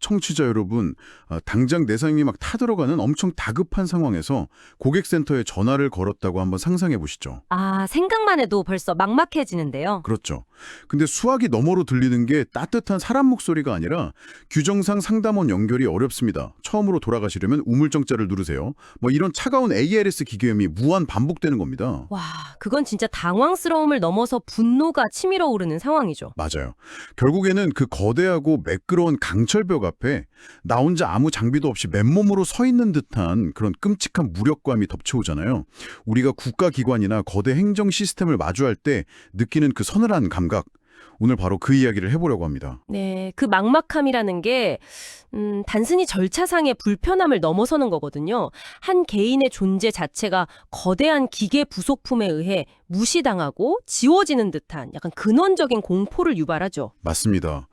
청취자 여러분, 당장 내상이 막 타들어가는 엄청 다급한 상황에서 고객센터에 전화를 걸었다고 한번 상상해 보시죠. 아, 생각만 해도 벌써 막막해지는데요. 그렇죠. 근데 수화기 너머로 들리는 게 따뜻한 사람 목소리가 아니라 규정상 상담원 연결이 어렵습니다. 처음으로 돌아가시려면 우물정자를 누르세요. 뭐 이런 차가운 ALS 기계음이 무한 반복되는 겁니다. 와, 그건 진짜 당황스러움을 넘어서 분노가 치밀어 오르는 상황이죠. 맞아요. 결국에는 그 거대하고 매끄러운 강철벽 앞에 나 혼자 아무 장비도 없이 맨몸으로 서 있는 듯한 그런 끔찍한 무력감이 덮쳐오잖아요. 우리가 국가기관이나 거대 행정 시스템을 마주할 때 느끼는 그 서늘한 감각, 오늘 바로 그 이야기를 해보려고 합니다. 네, 그 막막함이라는 게 단순히 절차상의 불편함을 넘어서는 거거든요. 한 개인의 존재 자체가 거대한 기계 부속품에 의해 무시당하고 지워지는 듯한 약간 근원적인 공포를 유발하죠. 맞습니다.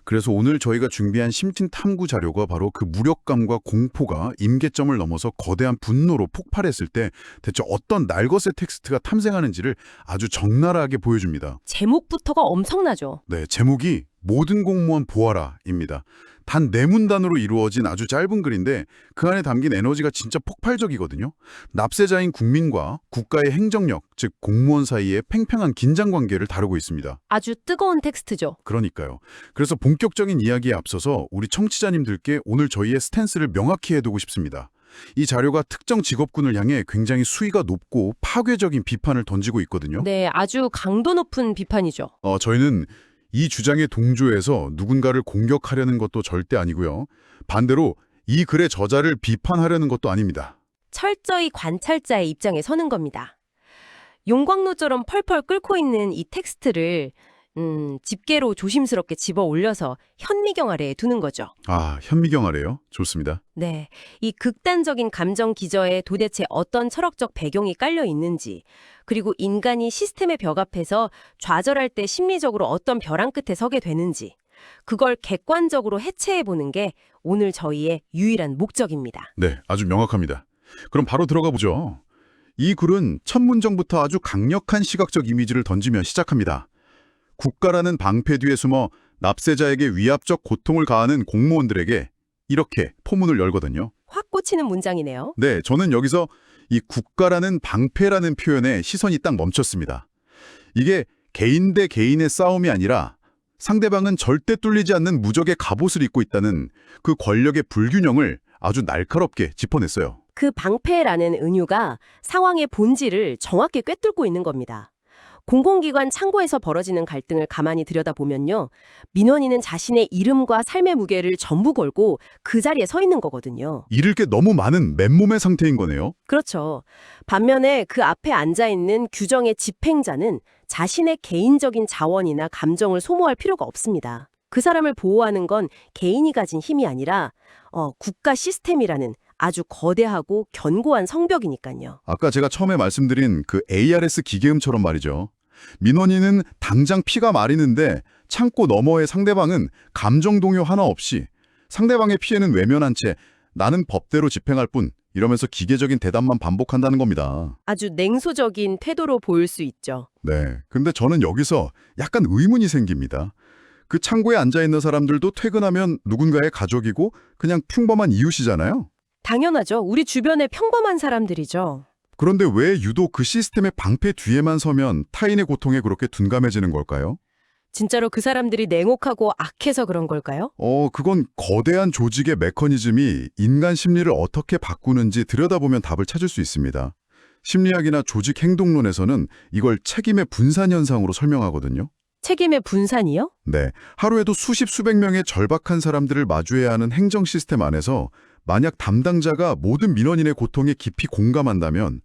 그래서 오늘 저희가 준비한 심층 탐구 자료가 바로 그 무력감과 공포가 임계점을 넘어서 거대한 분노로 폭발했을 때 대체 어떤 날것의 텍스트가 탐생하는지를 아주 적나라하게 보여줍니다. 제목부터가 엄청나죠. 네, 제목이 모든 공무원 보아라입니다. 단 4문단으로 이루어진 아주 짧은 글인데 그 안에 담긴 에너지가 진짜 폭발적이거든요. 납세자인 국민과 국가의 행정력, 즉 공무원 사이의 팽팽한 긴장관계를 다루고 있습니다. 아주 뜨거운 텍스트죠. 그러니까요. 그래서 본격적인 이야기에 앞서서 우리 청취자님들께 오늘 저희의 스탠스를 명확히 해두고 싶습니다. 이 자료가 특정 직업군을 향해 굉장히 수위가 높고 파괴적인 비판을 던지고 있거든요. 네, 아주 강도 높은 비판이죠. 저희는 이 주장에 동조해서 누군가를 공격하려는 것도 절대 아니고요. 반대로 이 글의 저자를 비판하려는 것도 아닙니다. 철저히 관찰자의 입장에 서는 겁니다. 용광로처럼 펄펄 끓고 있는 이 텍스트를 집게로 조심스럽게 집어 올려서 현미경 아래에 두는 거죠. 아, 현미경 아래요? 좋습니다. 네, 이 극단적인 감정 기저에 도대체 어떤 철학적 배경이 깔려 있는지, 그리고 인간이 시스템의 벽 앞에서 좌절할 때 심리적으로 어떤 벼랑 끝에 서게 되는지, 그걸 객관적으로 해체해보는 게 오늘 저희의 유일한 목적입니다. 네, 아주 명확합니다. 그럼 바로 들어가 보죠. 이 글은 첫 문장부터 아주 강력한 시각적 이미지를 던지며 시작합니다. 국가라는 방패 뒤에 숨어 납세자에게 위압적 고통을 가하는 공무원들에게 이렇게 포문을 열거든요. 확 꽂히는 문장이네요. 네, 저는 여기서 이 국가라는 방패라는 표현에 시선이 딱 멈췄습니다. 이게 개인 대 개인의 싸움이 아니라 상대방은 절대 뚫리지 않는 무적의 갑옷을 입고 있다는 그 권력의 불균형을 아주 날카롭게 짚어냈어요. 그 방패라는 은유가 상황의 본질을 정확히 꿰뚫고 있는 겁니다. 공공기관 창고에서 벌어지는 갈등을 가만히 들여다보면요. 민원인은 자신의 이름과 삶의 무게를 전부 걸고 그 자리에 서 있는 거거든요. 잃을 게 너무 많은 맨몸의 상태인 거네요. 그렇죠. 반면에 그 앞에 앉아있는 규정의 집행자는 자신의 개인적인 자원이나 감정을 소모할 필요가 없습니다. 그 사람을 보호하는 건 개인이 가진 힘이 아니라 국가 시스템이라는 아주 거대하고 견고한 성벽이니까요. 아까 제가 처음에 말씀드린 그 ARS 기계음처럼 말이죠. 민원인은 당장 피가 마르는데 창고 너머의 상대방은 감정 동요 하나 없이 상대방의 피해는 외면한 채 나는 법대로 집행할 뿐 이러면서 기계적인 대답만 반복한다는 겁니다. 아주 냉소적인 태도로 보일 수 있죠. 네, 근데 저는 여기서 약간 의문이 생깁니다. 그 창고에 앉아있는 사람들도 퇴근하면 누군가의 가족이고 그냥 평범한 이웃이잖아요. 당연하죠. 우리 주변의 평범한 사람들이죠. 그런데 왜 유독 그 시스템의 방패 뒤에만 서면 타인의 고통에 그렇게 둔감해지는 걸까요? 진짜로 그 사람들이 냉혹하고 악해서 그런 걸까요? 그건 거대한 조직의 메커니즘이 인간 심리를 어떻게 바꾸는지 들여다보면 답을 찾을 수 있습니다. 심리학이나 조직 행동론에서는 이걸 책임의 분산 현상으로 설명하거든요. 책임의 분산이요? 네, 하루에도 수십 수백 명의 절박한 사람들을 마주해야 하는 행정 시스템 안에서 만약 담당자가 모든 민원인의 고통에 깊이 공감한다면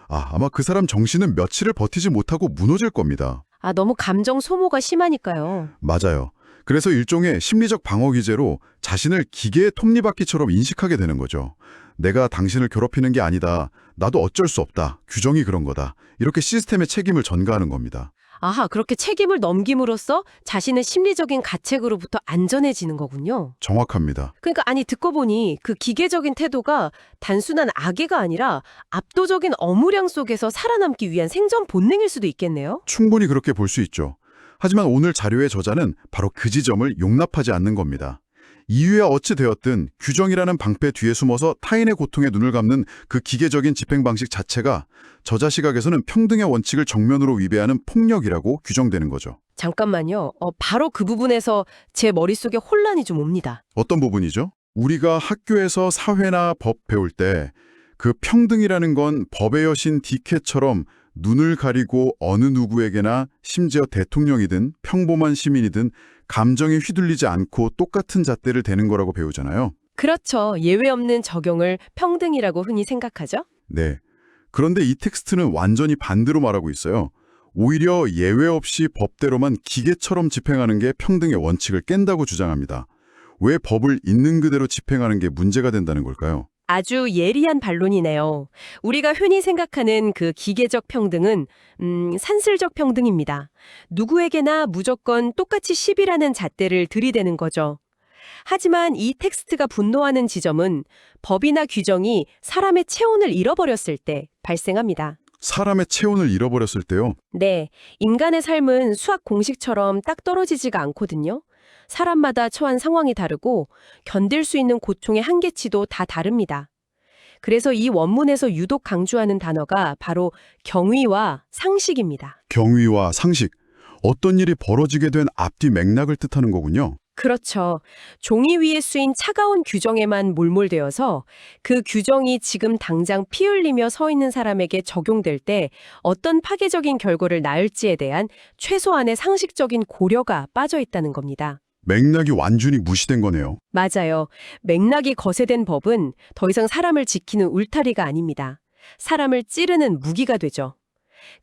아마 그 사람 정신은 며칠을 버티지 못하고 무너질 겁니다. 너무 감정 소모가 심하니까요. 맞아요. 그래서 일종의 심리적 방어 기제로 자신을 기계의 톱니바퀴처럼 인식하게 되는 거죠. 내가 당신을 괴롭히는 게 아니다. 나도 어쩔 수 없다. 규정이 그런 거다. 이렇게 시스템의 책임을 전가하는 겁니다. 아하, 그렇게 책임을 넘김으로써 자신의 심리적인 가책으로부터 안전해지는 거군요. 정확합니다. 그러니까 듣고 보니 그 기계적인 태도가 단순한 악의가 아니라 압도적인 업무량 속에서 살아남기 위한 생존 본능일 수도 있겠네요. 충분히 그렇게 볼 수 있죠. 하지만 오늘 자료의 저자는 바로 그 지점을 용납하지 않는 겁니다. 이유야 어찌 되었든 규정이라는 방패 뒤에 숨어서 타인의 고통에 눈을 감는 그 기계적인 집행 방식 자체가 저자 시각에서는 평등의 원칙을 정면으로 위배하는 폭력이라고 규정되는 거죠. 잠깐만요. 바로 그 부분에서 제 머릿속에 혼란이 좀 옵니다. 어떤 부분이죠? 우리가 학교에서 사회나 법 배울 때 그 평등이라는 건 법의 여신 디케처럼 눈을 가리고 어느 누구에게나 심지어 대통령이든 평범한 시민이든 감정에 휘둘리지 않고 똑같은 잣대를 대는 거라고 배우잖아요. 그렇죠. 예외 없는 적용을 평등이라고 흔히 생각하죠. 네. 그런데 이 텍스트는 완전히 반대로 말하고 있어요. 오히려 예외 없이 법대로만 기계처럼 집행하는 게 평등의 원칙을 깬다고 주장합니다. 왜 법을 있는 그대로 집행하는 게 문제가 된다는 걸까요? 아주 예리한 반론이네요. 우리가 흔히 생각하는 그 기계적 평등은 산술적 평등입니다. 누구에게나 무조건 똑같이 10이라는 잣대를 들이대는 거죠. 하지만 이 텍스트가 분노하는 지점은 법이나 규정이 사람의 체온을 잃어버렸을 때 발생합니다. 사람의 체온을 잃어버렸을 때요. 네, 인간의 삶은 수학 공식처럼 딱 떨어지지가 않거든요. 사람마다 처한 상황이 다르고 견딜 수 있는 고통의 한계치도 다 다릅니다. 그래서 이 원문에서 유독 강조하는 단어가 바로 경위와 상식입니다. 경위와 상식, 어떤 일이 벌어지게 된 앞뒤 맥락을 뜻하는 거군요. 그렇죠. 종이 위에 쓰인 차가운 규정에만 몰몰되어서 그 규정이 지금 당장 피 흘리며 서 있는 사람에게 적용될 때 어떤 파괴적인 결과를 낳을지에 대한 최소한의 상식적인 고려가 빠져 있다는 겁니다. 맥락이 완전히 무시된 거네요. 맞아요. 맥락이 거세된 법은 더 이상 사람을 지키는 울타리가 아닙니다. 사람을 찌르는 무기가 되죠.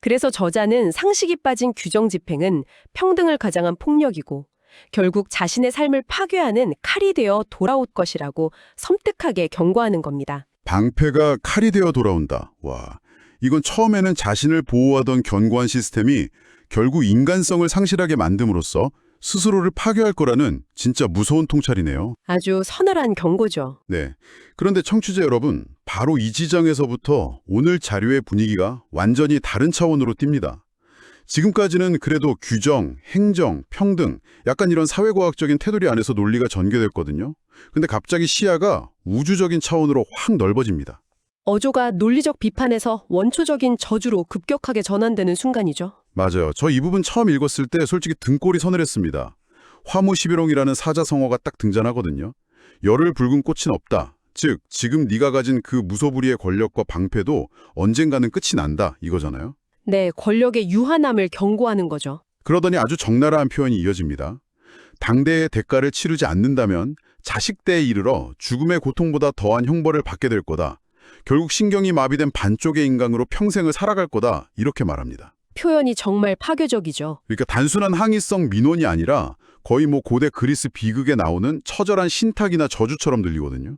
그래서 저자는 상식이 빠진 규정 집행은 평등을 가장한 폭력이고 결국 자신의 삶을 파괴하는 칼이 되어 돌아올 것이라고 섬뜩하게 경고하는 겁니다. 방패가 칼이 되어 돌아온다. 와, 이건 처음에는 자신을 보호하던 견고한 시스템이 결국 인간성을 상실하게 만듦으로써 스스로를 파괴할 거라는 진짜 무서운 통찰이네요. 아주 서늘한 경고죠. 네. 그런데 청취자 여러분, 바로 이 지점에서부터 오늘 자료의 분위기가 완전히 다른 차원으로 뜁니다. 지금까지는 그래도 규정, 행정, 평등, 약간 이런 사회과학적인 테두리 안에서 논리가 전개됐거든요. 근데 갑자기 시야가 우주적인 차원으로 확 넓어집니다. 어조가 논리적 비판에서 원초적인 저주로 급격하게 전환되는 순간이죠. 맞아요. 저 이 부분 처음 읽었을 때 솔직히 등골이 서늘했습니다. 화무시비롱이라는 사자성어가 딱 등장하거든요. 열을 붉은 꽃은 없다. 즉, 지금 네가 가진 그 무소불위의 권력과 방패도 언젠가는 끝이 난다 이거잖아요. 네, 권력의 유한함을 경고하는 거죠. 그러더니 아주 적나라한 표현이 이어집니다. 당대의 대가를 치르지 않는다면 자식 때에 이르러 죽음의 고통보다 더한 형벌을 받게 될 거다. 결국 신경이 마비된 반쪽의 인간으로 평생을 살아갈 거다. 이렇게 말합니다. 표현이 정말 파괴적이죠. 그러니까 단순한 항의성 민원이 아니라 거의 고대 그리스 비극에 나오는 처절한 신탁이나 저주처럼 들리거든요.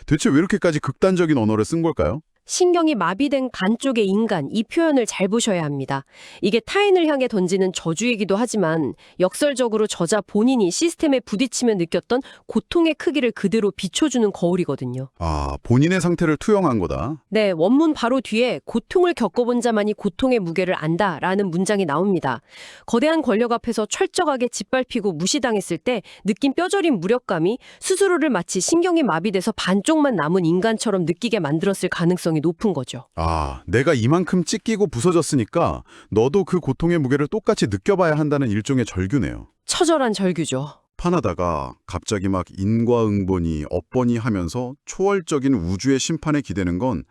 대체 왜 이렇게까지 극단적인 언어를 쓴 걸까요? 신경이 마비된 반쪽의 인간, 이 표현을 잘 보셔야 합니다. 이게 타인을 향해 던지는 저주이기도 하지만 역설적으로 저자 본인이 시스템에 부딪히며 느꼈던 고통의 크기를 그대로 비춰주는 거울이거든요. 아, 본인의 상태를 투영한 거다. 네, 원문 바로 뒤에 고통을 겪어본 자만이 고통의 무게를 안다라는 문장이 나옵니다. 거대한 권력 앞에서 철저하게 짓밟히고 무시당했을 때 느낀 뼈저린 무력감이 스스로를 마치 신경이 마비돼서 반쪽만 남은 인간처럼 느끼게 만들었을 가능성이 높은 거죠. 아, 내가 이만큼 찢기고 부서졌으니까 너도 그 고통의 무게를 똑같이 느껴봐야 한다는 일종의 절규네요. 처절한 절규죠. 판하다가 갑자기 막 인과응보니 업보니 하면서 초월적인 우주의 심판에 기대는 건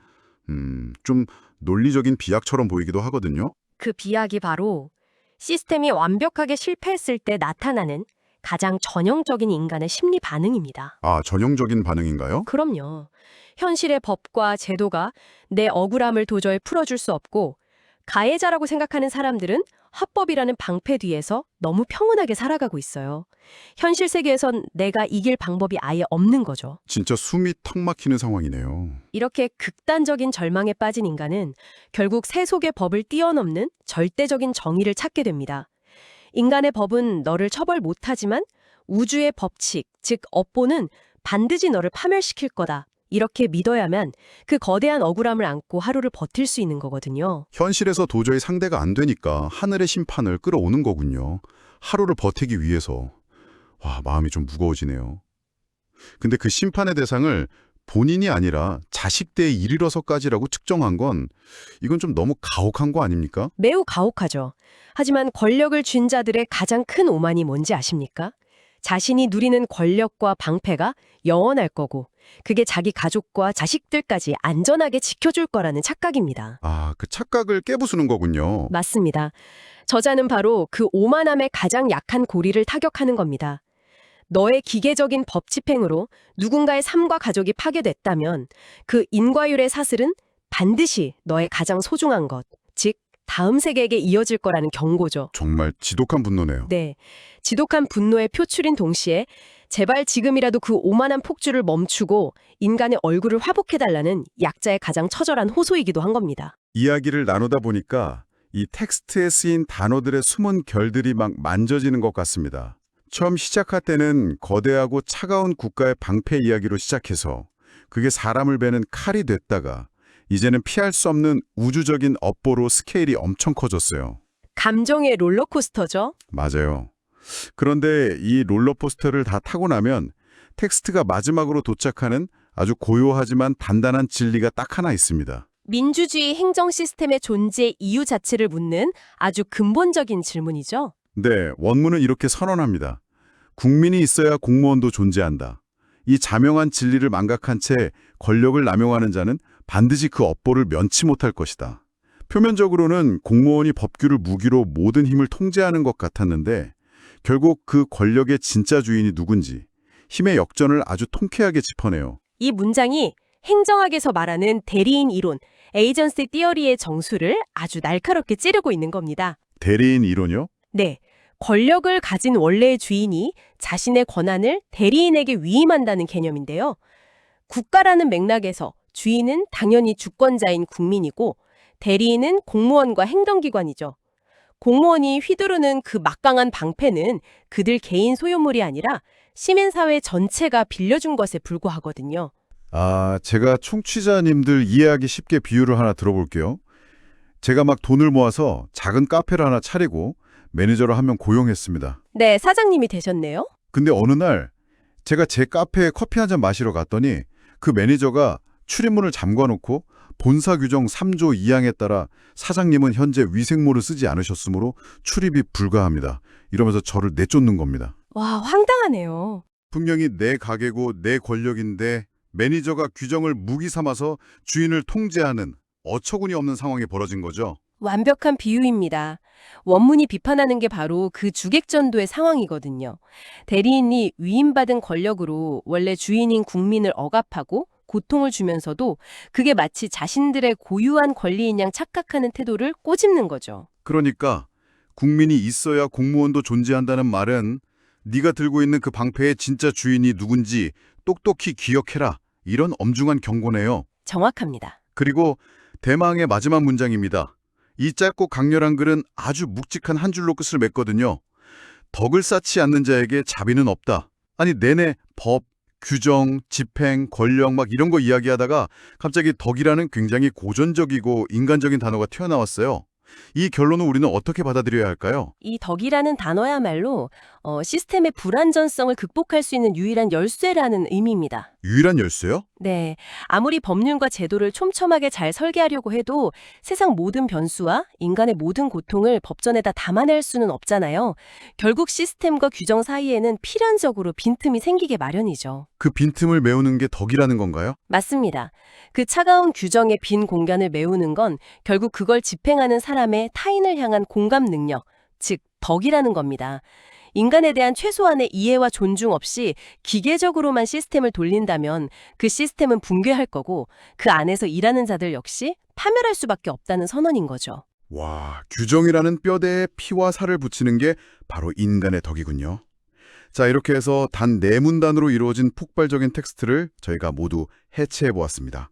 좀 논리적인 비약처럼 보이기도 하거든요. 그 비약이 바로 시스템이 완벽하게 실패했을 때 나타나는 가장 전형적인 인간의 심리 반응입니다. 아, 전형적인 반응인가요? 그럼요. 현실의 법과 제도가 내 억울함을 도저히 풀어줄 수 없고 가해자라고 생각하는 사람들은 합법이라는 방패 뒤에서 너무 평온하게 살아가고 있어요. 현실 세계에선 내가 이길 방법이 아예 없는 거죠. 진짜 숨이 턱 막히는 상황이네요. 이렇게 극단적인 절망에 빠진 인간은 결국 세속의 법을 뛰어넘는 절대적인 정의를 찾게 됩니다. 인간의 법은 너를 처벌 못하지만 우주의 법칙, 즉 업보는 반드시 너를 파멸시킬 거다. 이렇게 믿어야만 그 거대한 억울함을 안고 하루를 버틸 수 있는 거거든요. 현실에서 도저히 상대가 안 되니까 하늘의 심판을 끌어오는 거군요. 하루를 버티기 위해서. 와, 마음이 좀 무거워지네요. 근데 그 심판의 대상을 본인이 아니라 자식 대에 이르러서까지라고 측정한 건 이건 좀 너무 가혹한 거 아닙니까? 매우 가혹하죠. 하지만 권력을 쥔 자들의 가장 큰 오만이 뭔지 아십니까? 자신이 누리는 권력과 방패가 영원할 거고 그게 자기 가족과 자식들까지 안전하게 지켜줄 거라는 착각입니다. 아, 그 착각을 깨부수는 거군요. 맞습니다. 저자는 바로 그 오만함의 가장 약한 고리를 타격하는 겁니다. 너의 기계적인 법 집행으로 누군가의 삶과 가족이 파괴됐다면 그 인과율의 사슬은 반드시 너의 가장 소중한 것, 즉 다음 세대에게 이어질 거라는 경고죠. 정말 지독한 분노네요. 네, 지독한 분노의 표출인 동시에 제발 지금이라도 그 오만한 폭주를 멈추고 인간의 얼굴을 회복해달라는 약자의 가장 처절한 호소이기도 한 겁니다. 이야기를 나누다 보니까 이 텍스트에 쓰인 단어들의 숨은 결들이 막 만져지는 것 같습니다. 처음 시작할 때는 거대하고 차가운 국가의 방패 이야기로 시작해서 그게 사람을 베는 칼이 됐다가 이제는 피할 수 없는 우주적인 업보로 스케일이 엄청 커졌어요. 감정의 롤러코스터죠? 맞아요. 그런데 이 롤러코스터를 다 타고 나면 텍스트가 마지막으로 도착하는 아주 고요하지만 단단한 진리가 딱 하나 있습니다. 민주주의 행정 시스템의 존재 이유 자체를 묻는 아주 근본적인 질문이죠. 네, 원문은 이렇게 선언합니다. 국민이 있어야 공무원도 존재한다. 이 자명한 진리를 망각한 채 권력을 남용하는 자는 반드시 그 업보를 면치 못할 것이다. 표면적으로는 공무원이 법규를 무기로 모든 힘을 통제하는 것 같았는데 결국 그 권력의 진짜 주인이 누군지 힘의 역전을 아주 통쾌하게 짚어내요. 이 문장이 행정학에서 말하는 대리인 이론, 에이전시 티어리의 정수를 아주 날카롭게 찌르고 있는 겁니다. 대리인 이론이요? 네, 권력을 가진 원래의 주인이 자신의 권한을 대리인에게 위임한다는 개념인데요. 국가라는 맥락에서 주인은 당연히 주권자인 국민이고 대리인은 공무원과 행정기관이죠. 공무원이 휘두르는 그 막강한 방패는 그들 개인 소유물이 아니라 시민사회 전체가 빌려준 것에 불과하거든요. 아, 제가 청취자님들 이해하기 쉽게 비유를 하나 들어볼게요. 제가 막 돈을 모아서 작은 카페를 하나 차리고 매니저를 한 명 고용했습니다. 네, 사장님이 되셨네요. 근데 어느 날 제가 제 카페에 커피 한 잔 마시러 갔더니 그 매니저가 출입문을 잠궈놓고 본사 규정 3조 2항에 따라 사장님은 현재 위생모를 쓰지 않으셨으므로 출입이 불가합니다. 이러면서 저를 내쫓는 겁니다. 와, 황당하네요. 분명히 내 가게고 내 권력인데 매니저가 규정을 무기 삼아서 주인을 통제하는 어처구니 없는 상황이 벌어진 거죠. 완벽한 비유입니다. 원문이 비판하는 게 바로 그 주객전도의 상황이거든요. 대리인이 위임받은 권력으로 원래 주인인 국민을 억압하고 고통을 주면서도 그게 마치 자신들의 고유한 권리인 양 착각하는 태도를 꼬집는 거죠. 그러니까 국민이 있어야 공무원도 존재한다는 말은 네가 들고 있는 그 방패의 진짜 주인이 누군지 똑똑히 기억해라. 이런 엄중한 경고네요. 정확합니다. 그리고 대망의 마지막 문장입니다. 이 짧고 강렬한 글은 아주 묵직한 한 줄로 끝을 맺거든요. 덕을 쌓지 않는 자에게 자비는 없다. 아니 내내 법, 규정, 집행, 권력 막 이런 거 이야기하다가 갑자기 덕이라는 굉장히 고전적이고 인간적인 단어가 튀어나왔어요. 이 결론은 우리는 어떻게 받아들여야 할까요? 이 덕이라는 단어야말로 시스템의 불안전성을 극복할 수 있는 유일한 열쇠라는 의미입니다. 유일한 열쇠요? 네, 아무리 법률과 제도를 촘촘하게 잘 설계하려고 해도 세상 모든 변수와 인간의 모든 고통을 법전에다 담아낼 수는 없잖아요. 결국 시스템과 규정 사이에는 필연적으로 빈틈이 생기게 마련이죠. 그 빈틈을 메우는 게 덕이라는 건가요? 맞습니다. 그 차가운 규정의 빈 공간을 메우는 건 결국 그걸 집행하는 사람의 타인을 향한 공감 능력, 즉 덕이라는 겁니다. 인간에 대한 최소한의 이해와 존중 없이 기계적으로만 시스템을 돌린다면 그 시스템은 붕괴할 거고 그 안에서 일하는 자들 역시 파멸할 수밖에 없다는 선언인 거죠. 와, 규정이라는 뼈대에 피와 살을 붙이는 게 바로 인간의 덕이군요. 자, 이렇게 해서 단 4문단으로 이루어진 폭발적인 텍스트를 저희가 모두 해체해보았습니다.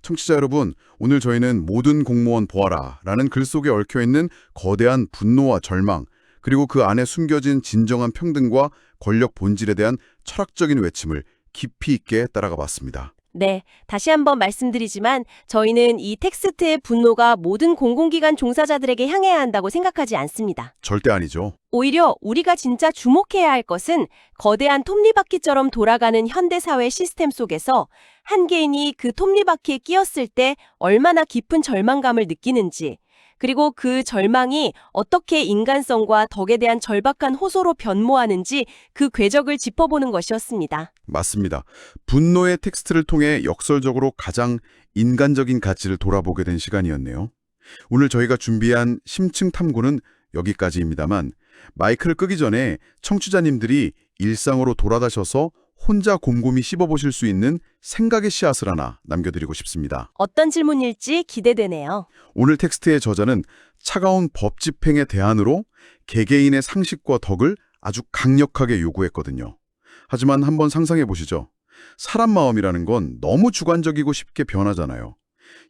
청취자 여러분, 오늘 저희는 모든 공무원 보아라 라는 글 속에 얽혀있는 거대한 분노와 절망, 그리고 그 안에 숨겨진 진정한 평등과 권력 본질에 대한 철학적인 외침을 깊이 있게 따라가 봤습니다. 네, 다시 한번 말씀드리지만 저희는 이 텍스트의 분노가 모든 공공기관 종사자들에게 향해야 한다고 생각하지 않습니다. 절대 아니죠. 오히려 우리가 진짜 주목해야 할 것은 거대한 톱니바퀴처럼 돌아가는 현대사회 시스템 속에서 한 개인이 그 톱니바퀴에 끼었을 때 얼마나 깊은 절망감을 느끼는지, 그리고 그 절망이 어떻게 인간성과 덕에 대한 절박한 호소로 변모하는지 그 궤적을 짚어보는 것이었습니다. 맞습니다. 분노의 텍스트를 통해 역설적으로 가장 인간적인 가치를 돌아보게 된 시간이었네요. 오늘 저희가 준비한 심층 탐구는 여기까지입니다만 마이크를 끄기 전에 청취자님들이 일상으로 돌아다셔서 혼자 곰곰이 씹어보실 수 있는 생각의 씨앗을 하나 남겨드리고 싶습니다. 어떤 질문일지 기대되네요. 오늘 텍스트의 저자는 차가운 법 집행의 대안으로 개개인의 상식과 덕을 아주 강력하게 요구했거든요. 하지만 한번 상상해 보시죠. 사람 마음이라는 건 너무 주관적이고 쉽게 변하잖아요.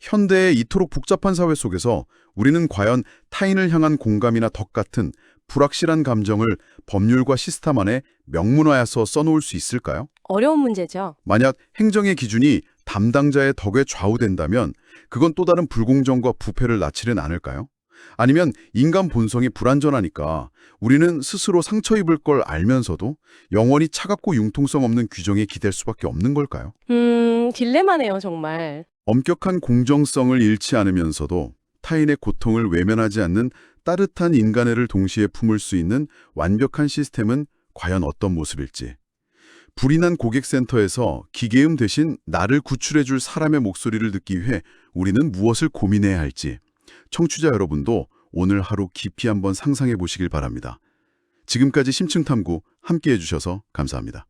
현대의 이토록 복잡한 사회 속에서 우리는 과연 타인을 향한 공감이나 덕 같은 불확실한 감정을 법률과 시스템 안에 명문화해서 써놓을 수 있을까요? 어려운 문제죠. 만약 행정의 기준이 담당자의 덕에 좌우된다면 그건 또 다른 불공정과 부패를 낳지는 않을까요? 아니면 인간 본성이 불완전하니까 우리는 스스로 상처 입을 걸 알면서도 영원히 차갑고 융통성 없는 규정에 기댈 수밖에 없는 걸까요? 딜레마네요, 정말. 엄격한 공정성을 잃지 않으면서도 타인의 고통을 외면하지 않는 따뜻한 인간애를 동시에 품을 수 있는 완벽한 시스템은 과연 어떤 모습일지. 불이 난 고객센터에서 기계음 대신 나를 구출해줄 사람의 목소리를 듣기 위해 우리는 무엇을 고민해야 할지 청취자 여러분도 오늘 하루 깊이 한번 상상해 보시길 바랍니다. 지금까지 심층탐구 함께해 주셔서 감사합니다.